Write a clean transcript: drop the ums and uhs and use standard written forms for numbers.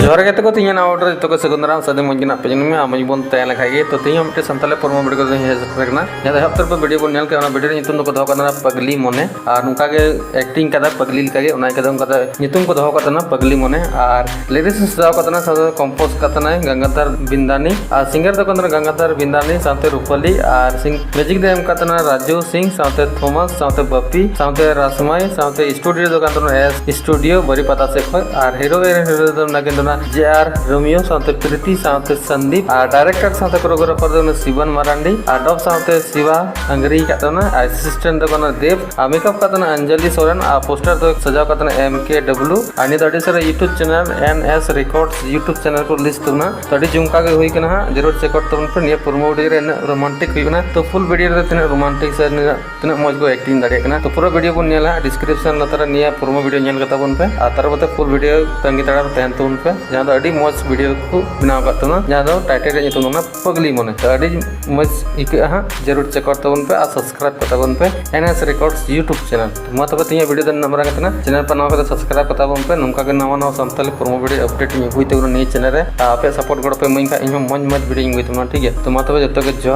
जोहर के तो तीन ऑर्डर तो सगुंदराम सदे मंजना पे में आमज बन तय लखागे तो तीन हमटे संताले परम वीडियो को हेजना जदा हफ्तर पे वीडियो बन नेल के वीडियो नितुम को दहो कतना पगली मने और नुका के एक्टिंग कदा पगली लकागे उना के दम कदा नितुम को दहो कतना पगली मने और लिरिक्स सजाव कतना सब कंपोज कतना गंगाधर बिंदानी और सिंगर तो कतना गंगाधर बिंदानी साथे रूपली और सिंग म्यूजिक दे कतना राजू सिंह साथे थॉमस साथे बप्पी साथे रासमाई साथे स्टूडियो दो कतना एस स्टूडियो बड़ी पता से और हीरो हीरो नागेंद्रना जेआर रोमियो साथे प्रीति साथे संदीप और डायरेक्टर साथे कोरियोग्राफर दो शिवन मरांडी और डब साथे शिवा अंगरी कतना असिस्टेंट दो कना देव और मेकअप कतना अंजलि सोरेन और पोस्टर दो सजाव कतना MKW और नि तड़ी sir YouTube channel NS records YouTube channel को लिस्ट तुना तड़ी जुमका के हुई कना जरूर चेक आउट तबन पर निया प्रोमो वीडियो रे रोमांटिक हुई तो फुल वीडियो रे तिना रोमांटिक से तिना मौज को एक्टिंग दाड़े कना तो पूरा वीडियो बन नेला डिस्क्रिप्शन लतरा निया प्रोमो वीडियो नेल कता बन पे आ तरबते फुल वीडियो तंगी तड़ा तहन तुन पे जहां अडी मौज वीडियो को बनाव करतना जहां टाइटल रे नितुम ना पगली मने तो अडी मौज इके हां जरूर चेक आउट तबन पे आ सब्सक्राइब करता बन पे NS रिकॉर्ड्स यूट्यूब चैनल मा तबे तिया वीडियो दन नंबर कतना चैनल पर नाव के सब्सक्राइब करता बन पे नुका के नवा नवा संताली प्रोमो वीडियो अपडेट हुई तो नि चैनल रे आपे सपोर्ट गड़ पे मई का इन मौज वीडियो हुई तो ठीक है तो मा तबे जत्तो के जोहार।